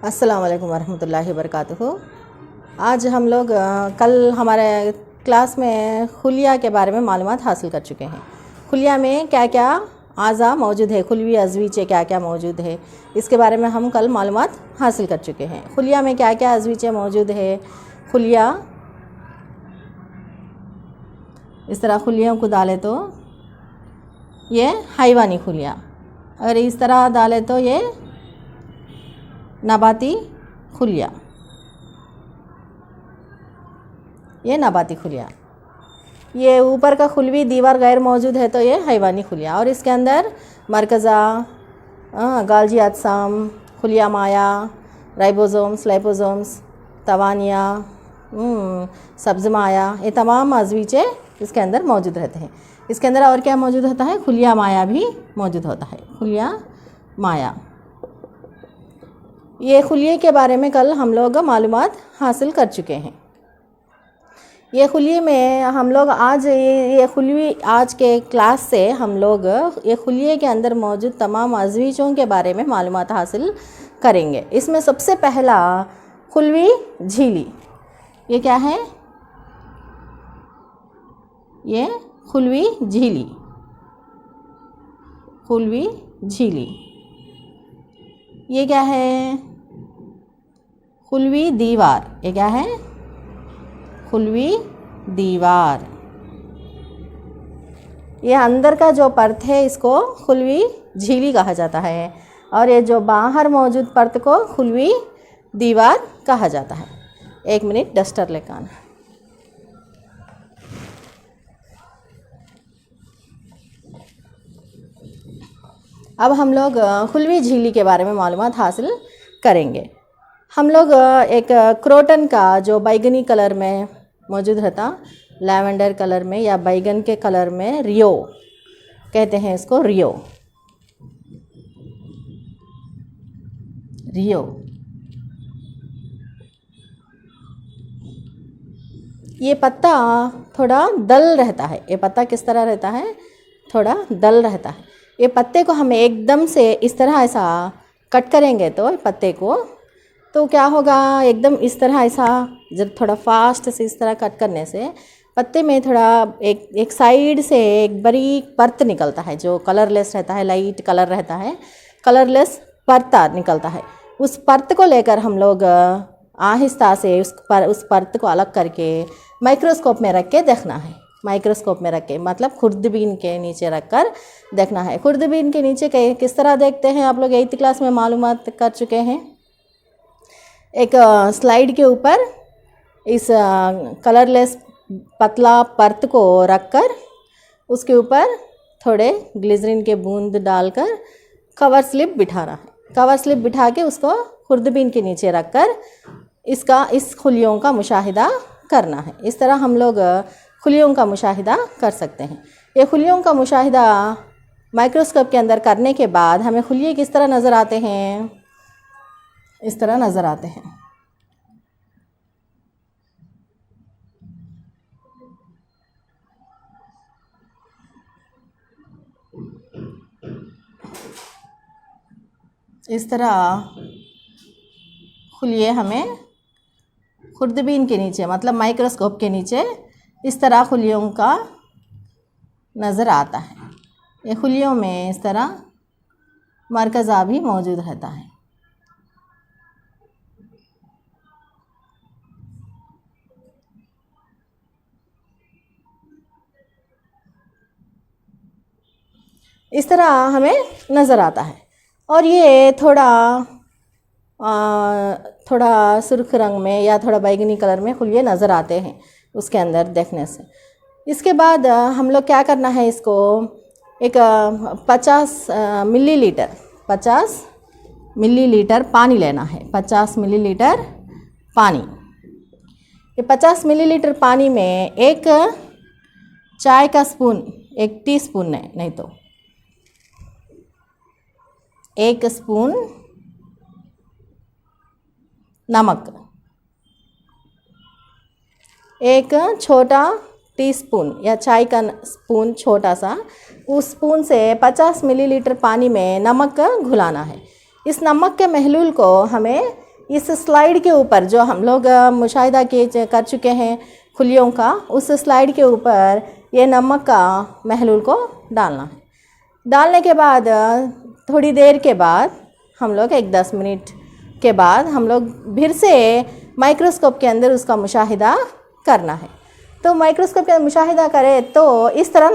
अस्सलाम वालेकुम वरहमतुल्लाहि वबरकातुहू। आज हम लोग कल हमारे क्लास में खुलिया के बारे में मालूमात हासिल कर चुके हैं। खुलिया में क्या क्या आज़ा मौजूद है, खुलवी अज़वीचे क्या क्या मौजूद है, इसके बारे में हम कल मालूमात हासिल कर चुके हैं। खुलिया में क्या क्या अज़वीचे मौजूद है। खुलिया इस तरह खुलियों को डालें तो ये हैवानी खुलिया, अगर इस तरह डालें तो ये नबाती खुलिया, ये नबाती खुलिया। ये ऊपर का खुलवी दीवार गैर मौजूद है तो ये हैवानी खुलिया। और इसके अंदर मरकज़ा, गालजी अजसाम, खुलिया माया, राइबोसोम्स, लाइपोसोम्स, तवानिया, सब्ज़ माया, ये तमाम अज़वीचे इसके अंदर मौजूद रहते हैं। इसके अंदर और क्या मौजूद होता है, खुलिया माया भी मौजूद होता है। खुलिया माया, ये खुलिये के बारे में कल हम लोग मालूमात हासिल कर चुके हैं। ये खुलिये में हम लोग आज ये खुलवी आज के क्लास से हम लोग ये खुलिये के अंदर मौजूद तमाम अज़वीजों के बारे में मालूमात हासिल करेंगे। इसमें सबसे पहला खुलवी झीली, ये क्या है, ये खुलवी झीली, खुलवी झीली। ये क्या है, खुलवी दीवार, ये क्या है, खुलवी दीवार। ये अंदर का जो परत है इसको खुलवी झीली कहा जाता है, और ये जो बाहर मौजूद परत को खुलवी दीवार कहा जाता है। एक मिनट डस्टर लेकर आना। अब हम लोग खुलवी झीली के बारे में मालूमात हासिल करेंगे। हम लोग एक क्रोटन का जो बैगनी कलर में मौजूद रहता, लैवेंडर कलर में या बैगन के कलर में, रियो कहते हैं इसको, रियो, रियो। ये पत्ता थोड़ा दल रहता है। ये पत्ता किस तरह रहता है, थोड़ा दल रहता है। ये पत्ते को हम एकदम से इस तरह ऐसा कट करेंगे तो पत्ते को, तो क्या होगा, एकदम इस तरह ऐसा जब थोड़ा फास्ट से इस तरह कट करने से पत्ते में थोड़ा एक साइड से एक बारीक परत निकलता है जो कलरलेस रहता है, लाइट कलर रहता है, कलरलेस परत निकलता है। उस परत को लेकर हम लोग आहिस्ता से उस परत को अलग करके माइक्रोस्कोप में रख के देखना है। माइक्रोस्कोप में रख के मतलब खुर्दबीन के नीचे रख कर देखना है। खुर्दबीन के नीचे किस तरह देखते हैं आप लोग 8th क्लास में मालूमात कर चुके हैं। एक स्लाइड के ऊपर इस कलरलेस पतला परत को रखकर उसके ऊपर थोड़े ग्लिसरीन के बूंद डालकर कवर स्लिप बिठाना है। कवर स्लिप बिठा के उसको खुर्दबीन के नीचे रखकर इस खुलियों का मुशाहिदा करना है। इस तरह हम लोग खुलियों का मुशाहिदा कर सकते हैं। ये खुलियों का मुशाहिदा माइक्रोस्कोप के अंदर करने के बाद हमें खुलिये किस तरह नज़र आते हैं, इस तरह नज़र आते हैं। इस तरह खुलिये हमें खुर्दबीन के नीचे मतलब माइक्रोस्कोप के नीचे इस तरह खुलियों का नज़र आता है। ये खुलियों में इस तरह मरकज़ा भी मौजूद रहता है। इस तरह हमें नज़र आता है। और ये थोड़ा सुर्ख रंग में या थोड़ा बैगनी कलर में खुलिये नज़र आते हैं उसके अंदर देखने से। इसके बाद हम लोग क्या करना है, इसको एक 50 मिलीलीटर पानी लेना है। 50 मिलीलीटर पानी। ये 50 मिलीलीटर पानी में एक चाय का स्पून, एक टीस्पून नहीं तो 1 स्पून नमक, एक छोटा टीस्पून या चाय का स्पून छोटा सा, उस स्पून से 50 मिलीलीटर पानी में नमक घुलाना है। इस नमक के महलूल को हमें इस स्लाइड के ऊपर जो हम लोग मुशाहिदा कर चुके हैं खुलियों का, उस स्लाइड के ऊपर ये नमक का महलूल को डालना है। डालने के बाद थोड़ी देर के बाद हम लोग 10 मिनट के बाद हम लोग फिर से माइक्रोस्कोप के अंदर उसका मुशाहिदा करना है। तो माइक्रोस्कोप के मुशाहिदा करें तो इस तरह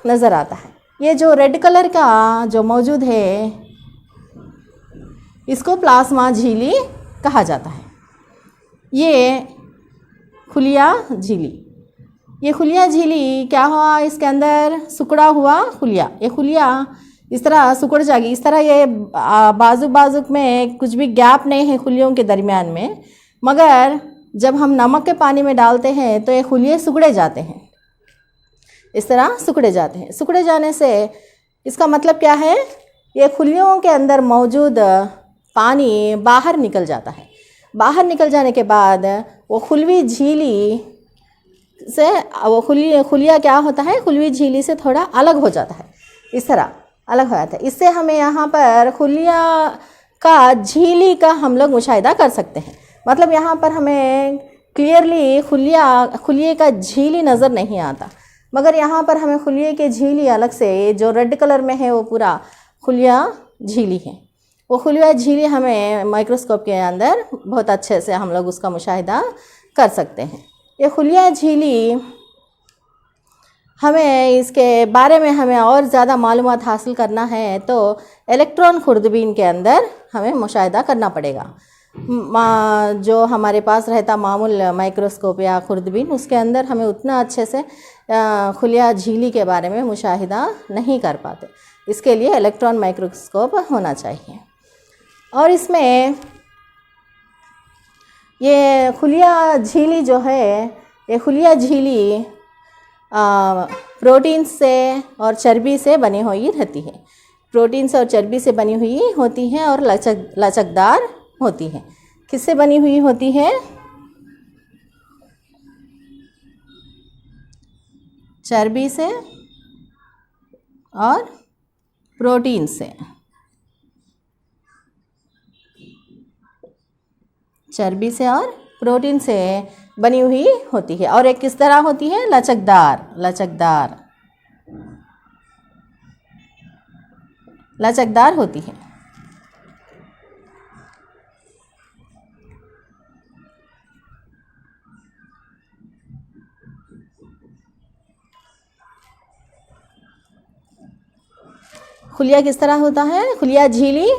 नज़र आता है। ये जो रेड कलर का जो मौजूद है इसको प्लाज्मा झिल्ली कहा जाता है। ये खुलिया झिल्ली क्या हुआ, इसके अंदर सिकुड़ा हुआ खुलिया, ये खुलिया इस तरह सिकुड़ जाएगी। इस तरह ये बाजू में कुछ भी गैप नहीं है खुलियों के दरमियान में, मगर जब हम नमक के पानी में डालते हैं तो ये खुलिये सिकुड़े जाते हैं, इस तरह सिकुड़े जाते हैं। सिकुड़े जाने से इसका मतलब क्या है, ये खुलियों के अंदर मौजूद पानी बाहर निकल जाता है। बाहर निकल जाने के बाद वो खुलवी झिल्ली से वो खुलिया क्या होता है, खुलवी झिल्ली से थोड़ा अलग हो जाता है, इस तरह अलग हो जाता है। इससे हमें यहाँ पर खुलिया का झिल्ली का हम लोग मुशाहिदा कर सकते हैं। मतलब यहाँ पर हमें क्लियरली खुलिये का झिल्ली नज़र नहीं आता, मगर यहाँ पर हमें खुलिये के झिल्ली अलग से जो रेड कलर में है वो पूरा खुलिया झिल्ली है। वो खुलिया झिल्ली हमें माइक्रोस्कोप के अंदर बहुत अच्छे से हम लोग उसका मुशाहिदा कर सकते हैं। ये खुलिया झिल्ली हमें इसके बारे में हमें और ज़्यादा मालूमात हासिल करना है तो इलेक्ट्रॉन खुर्दबीन के अंदर हमें मुशाहिदा करना पड़ेगा। जो हमारे पास रहता मामूल माइक्रोस्कोप या खुर्दबीन, उसके अंदर हमें उतना अच्छे से खुलिया झिल्ली के बारे में मुशाहिदा नहीं कर पाते। इसके लिए इलेक्ट्रॉन माइक्रोस्कोप होना चाहिए। और इसमें ये खुलिया झिल्ली जो है, ये खुलिया झिल्ली प्रोटीन से और चर्बी से बनी हुई रहती है। प्रोटीन से और चर्बी से बनी हुई होती है और लचकदार होती है। किससे बनी हुई होती है? चर्बी से और प्रोटीन से। चर्बी से और प्रोटीन से बनी हुई होती है। और एक किस तरह होती है? लचकदार होती है। खुलिया किस तरह होता है? खुलिया झिल्ली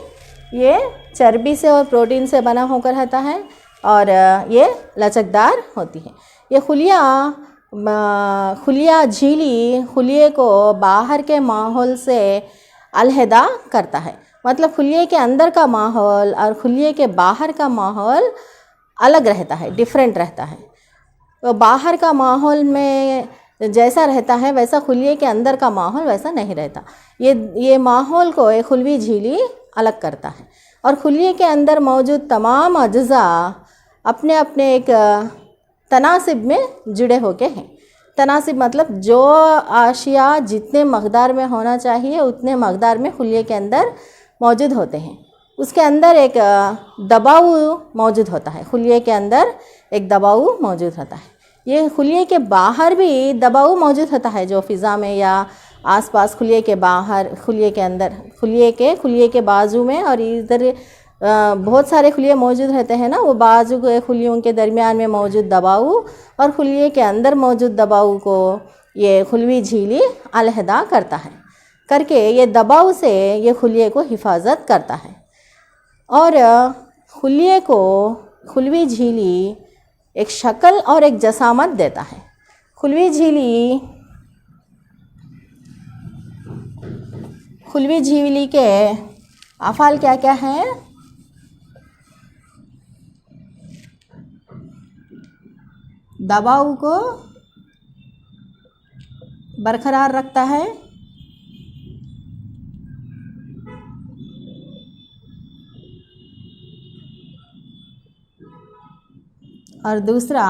ये चर्बी से और प्रोटीन से बना होकर रहता है और ये लचकदार होती है। ये खुलिया झिल्ली खुलिये को बाहर के माहौल से अलहदा करता है। मतलब खुलिये के अंदर का माहौल और खुलिये के बाहर का माहौल अलग रहता है, डिफरेंट रहता है। तो बाहर का माहौल में जैसा रहता है वैसा खुलिये के अंदर का माहौल वैसा नहीं रहता। ये माहौल को एक खुलवी झिल्ली अलग करता है। और खुलिये के अंदर मौजूद तमाम अज्जा अपने अपने एक तनासिब में जुड़े होके हैं। तनासिब मतलब जो आशिया जितने मकदार में होना चाहिए उतने मकदार में खुलिये के अंदर मौजूद होते हैं। उसके अंदर एक दबाव मौजूद होता है। खुलिये के अंदर एक दबाव मौजूद होता है। ये खुलिये के बाहर भी दबाव मौजूद होता है, जो फ़िज़ा में या आसपास खुलिये के बाहर, खुलिये के अंदर, खुलिये के बाजू में और इधर बहुत सारे खुलिये मौजूद रहते हैं ना, वो बाजू के खुलियों के दरमियान में मौजूद दबाव और खुलिये के अंदर मौजूद दबाव को ये खुलवी झिल्ली अलहदा करके ये दबाव से ये खुलिये को हिफाजत करता है। और खुलिये को खुलवी झिल्ली एक शक्ल और एक जसामत देता है। खुलवी झिल्ली के अफ़ाल क्या क्या हैं? दबाव को बरकरार रखता है, और दूसरा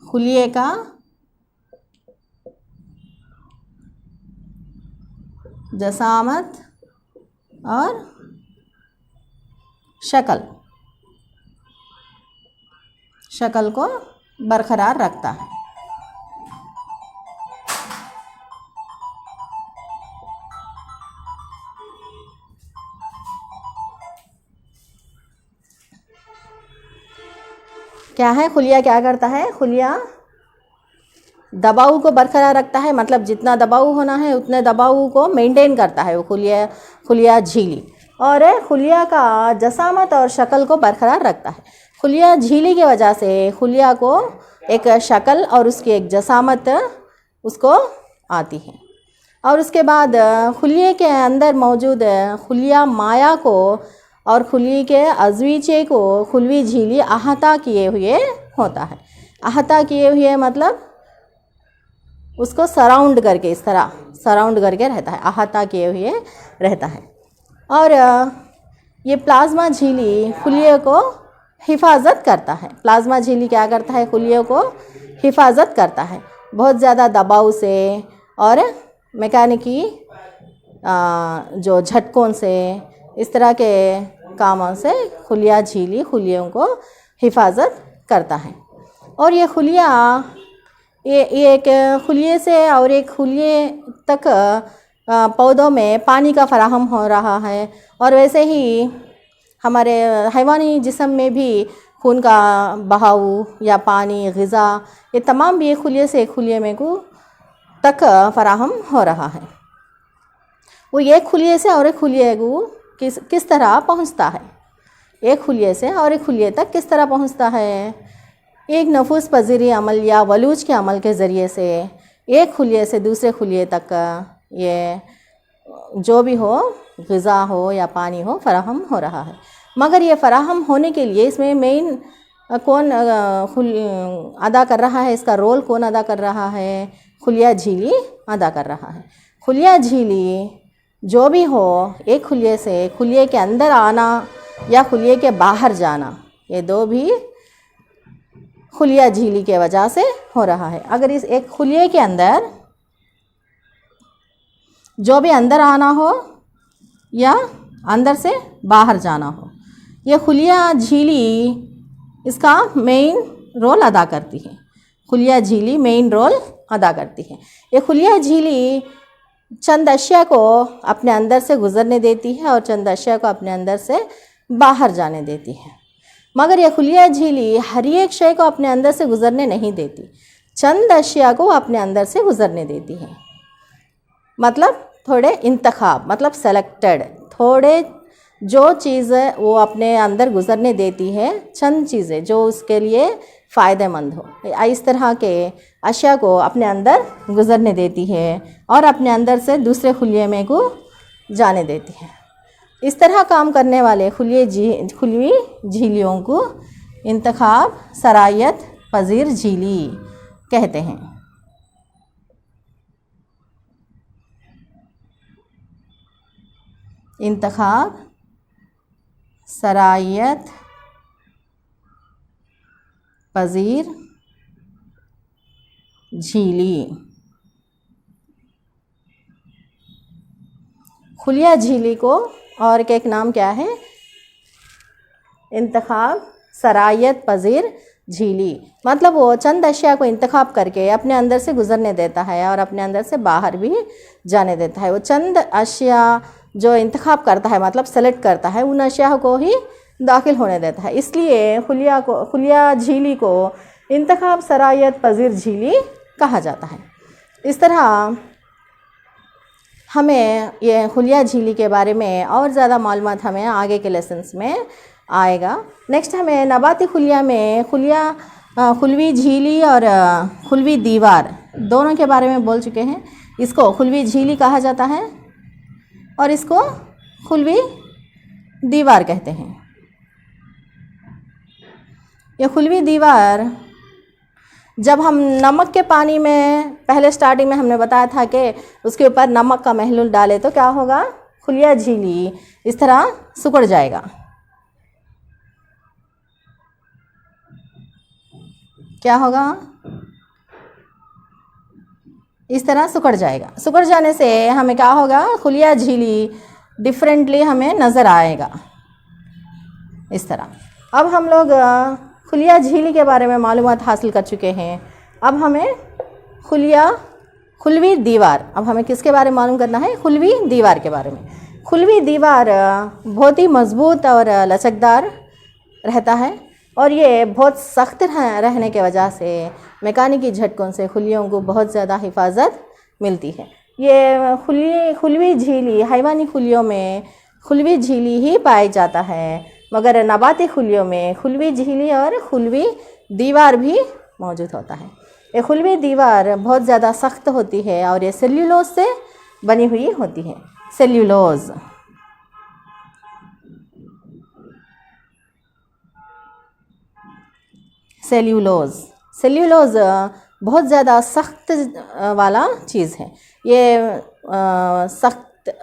खुलिये का जसामत और शक्ल को बरकरार रखता है। क्या है, खुलिया क्या करता है? खुलिया दबाव को बरकरार रखता है, मतलब जितना दबाव होना है उतने दबाव को मेंटेन करता है वो खुलिया झिल्ली, और खुलिया का जसामत और शक्ल को बरकरार रखता है। खुलिया झिल्ली की वजह से खुलिया को एक शक्ल और उसकी एक जसामत उसको आती है। और उसके बाद खुलिये के अंदर मौजूद खुलिया माया को और खुली के अजवीचे को खुलवी झिल्ली अहाता किए हुए होता है। अहाता किए हुए मतलब उसको सराउंड करके, इस तरह सराउंड करके रहता है, अहाता किए हुए रहता है। और ये प्लाज्मा झिल्ली खुलिये को हिफाजत करता है। प्लाज्मा झिल्ली क्या करता है? खुलिये को हिफाजत करता है बहुत ज़्यादा दबाव से और मैकेनिकी जो झटकों से, इस तरह के कामों से खुलिया झिल्ली खुलियों को हिफाजत करता है। और ये खुलिया ये एक खुलिये से और एक खुलिये तक पौधों में पानी का फराहम हो रहा है, और वैसे ही हमारे हैवानी जिस्म में भी खून का बहाव या पानी, ग़िज़ा, ये तमाम भी एक खुलिये से एक खुलिये में को तक फराहम हो रहा है। वो एक खुलिये से और एक खुलिये को किस तरह पहुंचता है? एक खुलिये से और एक खुलिये तक किस तरह पहुंचता है? एक नफूस पजीरी अमल या वलूज के अमल के ज़रिए से एक खुलिये से दूसरे खुलिये तक ये जो भी हो, ग़िज़ा हो या पानी हो, फ़राहम हो रहा है। मगर ये फ़राहम होने के लिए इसमें मेन कौन अदा कर रहा है? इसका रोल कौन अदा कर रहा है? खुलिया झिल्ली अदा कर रहा है। खुलिया झिल्ली जो भी हो, एक खुलिये से खुलिये के अंदर आना या खुलिये के बाहर जाना, ये दो भी खुलिया झिल्ली के वजह से हो रहा है। अगर इस एक खुलिये के अंदर जो भी अंदर आना हो या अंदर से बाहर जाना हो, ये खुलिया झिल्ली इसका मेन रोल अदा करती है। खुलिया झिल्ली मेन रोल अदा करती है। ये खुलिया झिल्ली चंद अशिया को अपने अंदर से गुज़रने देती है और चंद अशिया को अपने अंदर से बाहर जाने देती है। मगर यह खुलिया झिल्ली हर एक शय को अपने अंदर से गुज़रने नहीं देती, चंद अशिया को अपने अंदर से गुज़रने देती है। मतलब थोड़े इंतखाब, मतलब सेलेक्टेड, थोड़े जो चीज़ें वो अपने अंदर गुज़रने देती है, चंद चीज़ें जो उसके लिए फ़ायदेमंद हो, इस तरह के अशिया को अपने अंदर गुज़रने देती है और अपने अंदर से दूसरे खुलिये में को जाने देती है। इस तरह काम करने वाले खुलवी झिल्लियों को इंतखाब सरायत पजीर झिल्ली कहते हैं। इंतखाब सरायत पजीर झिल्ली। खुलिया झिल्ली को और एक नाम क्या है? इंतखाब सरायत पजीर झिल्ली। मतलब वो चंद अशिया को इंतखाब करके अपने अंदर से गुज़रने देता है और अपने अंदर से बाहर भी जाने देता है। वो चंद अशिया जो इंतखाब करता है, मतलब सेलेक्ट करता है, उन अशिया को ही दाखिल होने देता है। इसलिए खुलिया झिल्ली को इंतखाब सरायत पजीर झिल्ली कहा जाता है। इस तरह हमें ये खुलिया झिल्ली के बारे में और ज़्यादा मालूमात हमें आगे के लेसन्स में आएगा। नेक्स्ट हमें नबाती खुलिया में खुलवी झिल्ली और खुलवी दीवार दोनों के बारे में बोल चुके हैं। इसको खुलवी झिल्ली कहा जाता है और इसको खुलवी दीवार कहते हैं। ये खुलवी दीवार जब हम नमक के पानी में पहले स्टार्टिंग में हमने बताया था कि उसके ऊपर नमक का महलूल डाले तो क्या होगा? खुलिया झिल्ली इस तरह सिकुड़ जाएगा। क्या होगा? इस तरह सिकुड़ जाएगा। सिकुड़ जाने से हमें क्या होगा? खुलिया झिल्ली डिफरेंटली हमें नज़र आएगा। इस तरह। अब हम लोग खुलिया झिल्ली के बारे में मालूमात हासिल कर चुके हैं। अब हमें खुलवी दीवार, अब हमें किसके बारे में मालूम करना है? खुलवी दीवार के बारे में। खुलवी दीवार बहुत ही मज़बूत और लचकदार रहता है और ये बहुत सख्त रहने के वजह से मैकेनिकी झटकों से खुलियों को बहुत ज़्यादा हिफाजत मिलती है। ये खुलवी झिल्ली हैवानी खुलियों में खुलवी झिल्ली ही पाया जाता है, मगर नबाती खुलियों में खुलवी झिल्ली और खुलवी दीवार भी मौजूद होता है। ये खुलवी दीवार बहुत ज़्यादा सख्त होती है और ये सेल्यूलोज से बनी हुई होती है। सेल्यूलोज सेल्यूलोज सेल्यूलोज बहुत ज़्यादा सख्त वाला चीज़ है। ये सख्त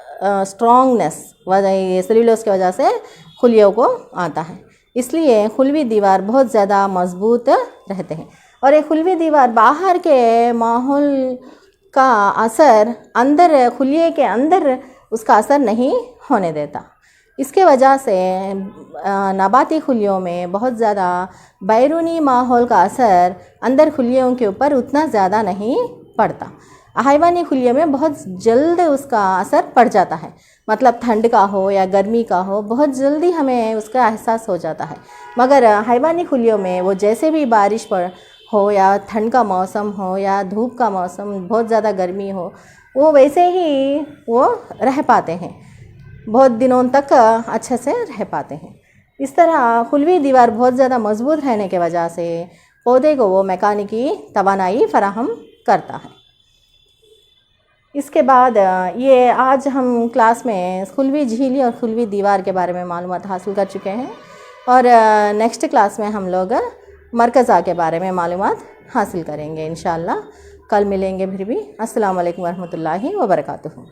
स्ट्रॉन्गनेस ये सेल्यूलोज की वजह से खुलियों को आता है, इसलिए खुलवी दीवार बहुत ज़्यादा मज़बूत रहते हैं। और ये खुलवी दीवार बाहर के माहौल का असर अंदर खुलिये के अंदर उसका असर नहीं होने देता। इसके वजह से नबाती खुलियों में बहुत ज़्यादा बैरूनी माहौल का असर अंदर खुलियों के ऊपर उतना ज़्यादा नहीं पड़ता। हैवानी खुलियों में बहुत जल्द उसका असर पड़ जाता है, मतलब ठंड का हो या गर्मी का हो, बहुत जल्दी हमें उसका एहसास हो जाता है। मगर हैवानी खुलियों में वो जैसे भी बारिश हो या ठंड का मौसम हो या धूप का मौसम, बहुत ज़्यादा गर्मी हो, वो वैसे ही वो रह पाते हैं, बहुत दिनों तक अच्छे से रह पाते हैं। इस तरह खुलवी दीवार बहुत ज़्यादा मज़बूत रहने के वजह से पौधे को वो मैकेनिकी तवानाई फराहम करता है। इसके बाद ये आज हम क्लास में खुलवी झिल्ली और खुलवी दीवार के बारे में मालूमात हासिल कर चुके हैं और नेक्स्ट क्लास में हम लोग मरकज़ा के बारे में मालूमात हासिल करेंगे इंशाअल्लाह। कल मिलेंगे फिर भी। अस्सलाम वालेकुम वरहमतुल्लाहि वबरकातुहू।